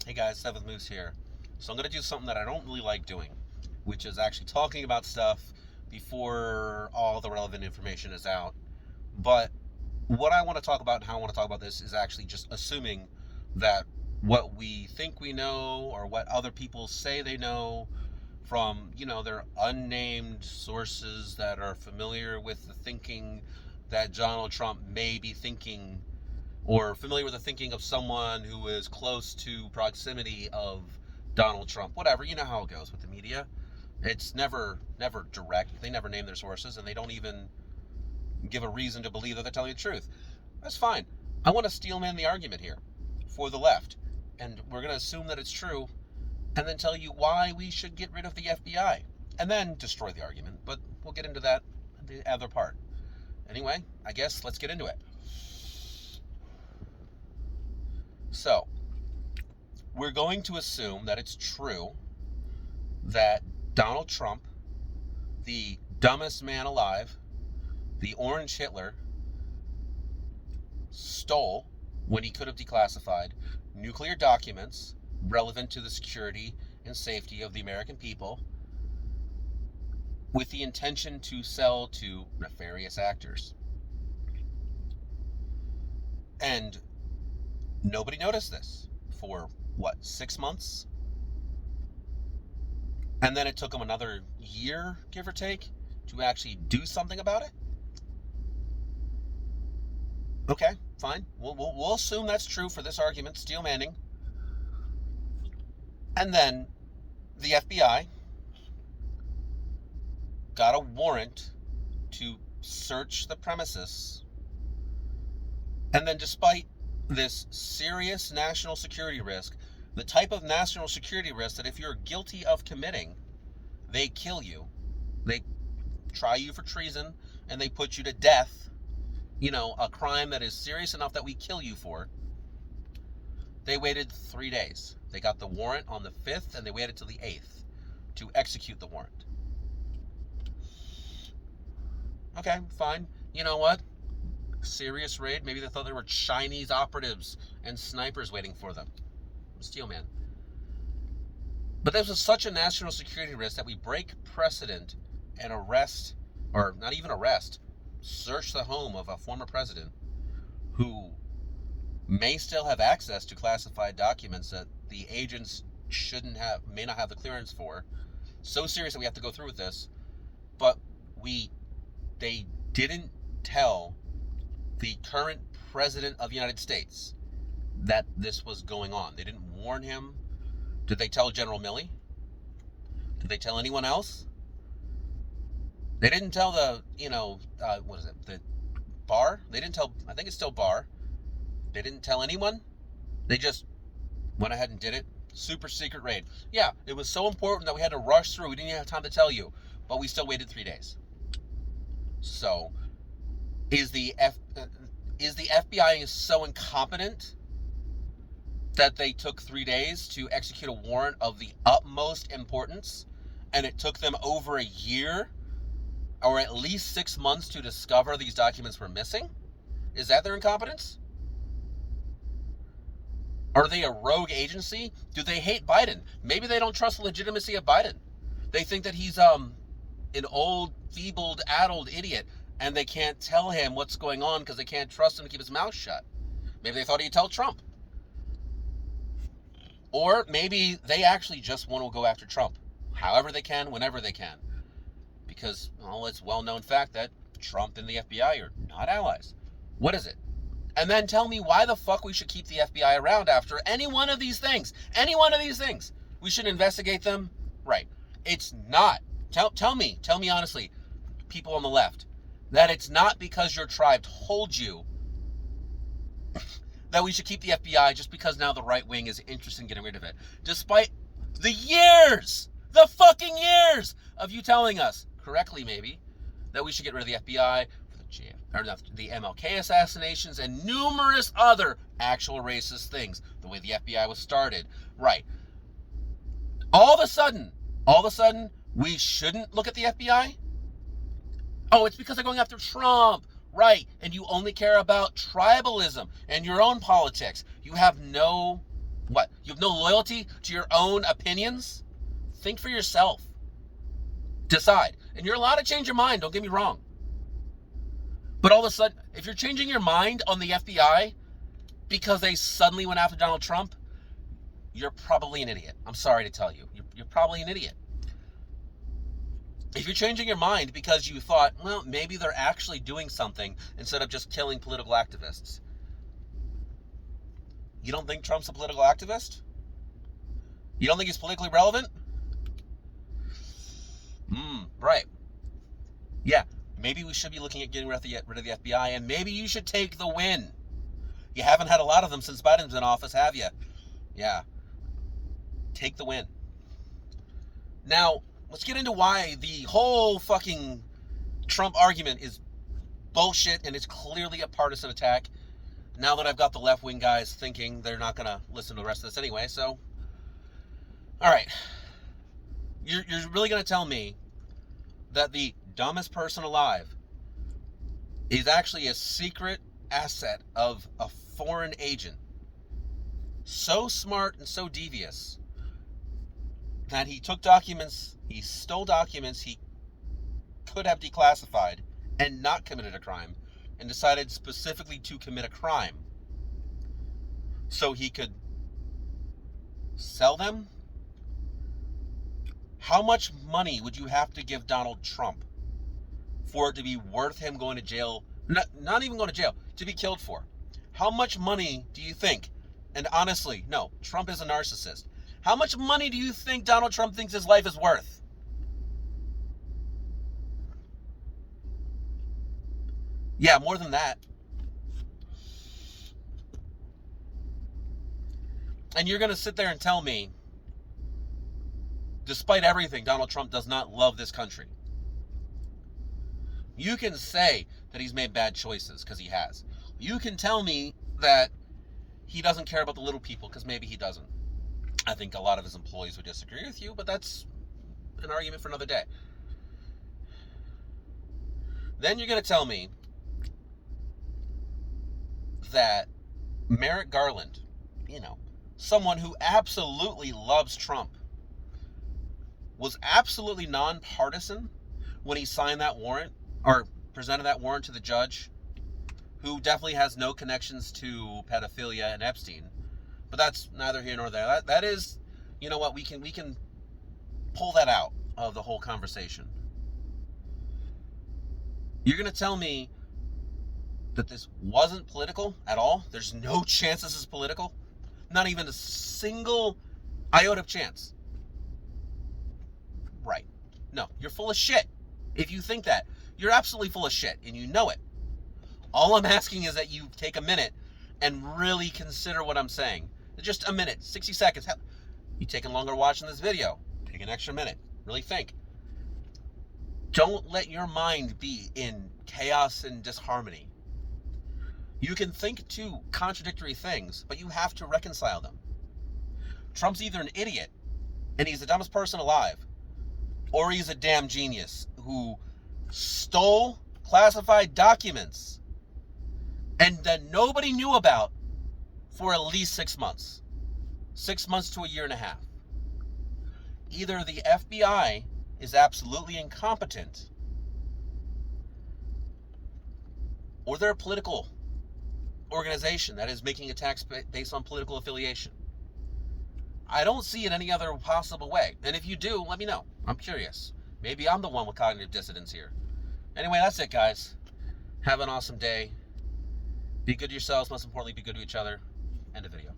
Hey guys, Seventh Moose here. So I'm going to do something that I don't really like doing, which is actually talking about stuff before all the relevant information is out. But what I want to talk about and how I want to talk about this is actually just assuming that what we think we know or what other people say they know from, their unnamed sources that are familiar with the thinking that Donald Trump may be thinking or familiar with the thinking of someone who is close to proximity of Donald Trump, whatever. You know how it goes with the media. It's never direct. They never name their sources, and they don't even give a reason to believe that they're telling the truth. That's fine. I want to steelman the argument here for the left, and we're going to assume that it's true, and then tell you why we should get rid of the FBI, and then destroy the argument. But we'll get into that in the other part. Anyway, I guess let's get into it. So, we're going to assume that it's true that Donald Trump, the dumbest man alive, the orange Hitler, stole, when he could have declassified, nuclear documents relevant to the security and safety of the American people with the intention to sell to nefarious actors. And nobody noticed this for, 6 months? And then it took them another year, give or take, to actually do something about it? Okay, fine. We'll assume that's true for this argument, steel manning. And then the FBI got a warrant to search the premises. And then despite this serious national security risk, the type of national security risk that if you're guilty of committing, they kill you. They try you for treason and they put you to death. A crime that is serious enough that we kill you for. They waited 3 days. They got the warrant on the 5th and they waited till the 8th to execute the warrant. Okay, fine. You know what? Serious raid. Maybe they thought there were Chinese operatives and snipers waiting for them. Steelman. But this was such a national security risk that we break precedent and arrest, or not even arrest, search the home of a former president who may still have access to classified documents that the agents may not have the clearance for. So serious that we have to go through with this. But they didn't tell the current president of the United States that this was going on. They didn't warn him. Did they tell General Milley? Did they tell anyone else? They didn't tell the Barr? They didn't tell, I think it's still Barr. They didn't tell anyone. They just went ahead and did it. Super secret raid. Yeah, it was so important that we had to rush through. We didn't even have time to tell you, but we still waited 3 days. So, is the FBI so incompetent that they took 3 days to execute a warrant of the utmost importance, and it took them over a year, or at least 6 months to discover these documents were missing? Is that their incompetence? Are they a rogue agency? Do they hate Biden? Maybe they don't trust the legitimacy of Biden. They think that he's an old, feebled, addled idiot, and they can't tell him what's going on because they can't trust him to keep his mouth shut. Maybe they thought he'd tell Trump. Or maybe they actually just want to go after Trump, however they can, whenever they can. Because, it's a well-known fact that Trump and the FBI are not allies. What is it? And then tell me why the fuck we should keep the FBI around after any one of these things. Any one of these things. We should investigate them? Right. It's not. Tell me honestly, people on the left, that it's not because your tribe told you that we should keep the FBI just because now the right wing is interested in getting rid of it. Despite the fucking years of you telling us, correctly maybe, that we should get rid of the FBI for the MLK assassinations and numerous other actual racist things, the way the FBI was started. Right. All of a sudden, we shouldn't look at the FBI? Oh, it's because they're going after Trump. Right, and you only care about tribalism and your own politics. You have no What? You have no loyalty to your own opinions? Think for yourself. Decide. And you're allowed to change your mind, don't get me wrong. But all of a sudden, if you're changing your mind on the FBI because they suddenly went after Donald Trump, you're probably an idiot. I'm sorry to tell you. You're probably an idiot. If you're changing your mind because you thought, well, maybe they're actually doing something instead of just killing political activists. You don't think Trump's a political activist? You don't think he's politically relevant? Right. Yeah, maybe we should be looking at getting rid of the FBI, and maybe you should take the win. You haven't had a lot of them since Biden's in office, have you? Yeah. Take the win. Now, let's get into why the whole fucking Trump argument is bullshit and it's clearly a partisan attack. Now that I've got the left-wing guys thinking they're not going to listen to the rest of this anyway, so... Alright. You're really going to tell me that the dumbest person alive is actually a secret asset of a foreign agent, so smart and so devious that he took documents, he stole documents he could have declassified and not committed a crime, and decided specifically to commit a crime so he could sell them? How much money would you have to give Donald Trump for it to be worth him going to jail? Not even going to jail, to be killed for. How much money do you think? And honestly, no, Trump is a narcissist. How much money do you think Donald Trump thinks his life is worth? Yeah, more than that. And you're going to sit there and tell me, despite everything, Donald Trump does not love this country. You can say that he's made bad choices, because he has. You can tell me that he doesn't care about the little people, because maybe he doesn't. I think a lot of his employees would disagree with you, but that's an argument for another day. Then you're going to tell me that Merrick Garland, someone who absolutely loves Trump, was absolutely nonpartisan when he signed that warrant, or presented that warrant to the judge, who definitely has no connections to pedophilia and Epstein. But that's neither here nor there. That is, you know what, we can pull that out of the whole conversation. You're going to tell me that this wasn't political at all? There's no chance this is political? Not even a single iota of chance. Right. No, you're full of shit. If you think that, you're absolutely full of shit, and you know it. All I'm asking is that you take a minute and really consider what I'm saying. Just a minute, 60 seconds. Hell, you taking longer watching this video? Take an extra minute. Really think. Don't let your mind be in chaos and disharmony. You can think two contradictory things, but you have to reconcile them. Trump's either an idiot, and he's the dumbest person alive, or he's a damn genius who stole classified documents and that nobody knew about for at least 6 months. 6 months to a year and a half. Either the FBI is absolutely incompetent, or they're a political organization that is making attacks based on political affiliation. I don't see it any other possible way. And if you do, let me know. I'm curious. Maybe I'm the one with cognitive dissonance here. Anyway, that's it, guys. Have an awesome day. Be good to yourselves. Most importantly, be good to each other. End of video.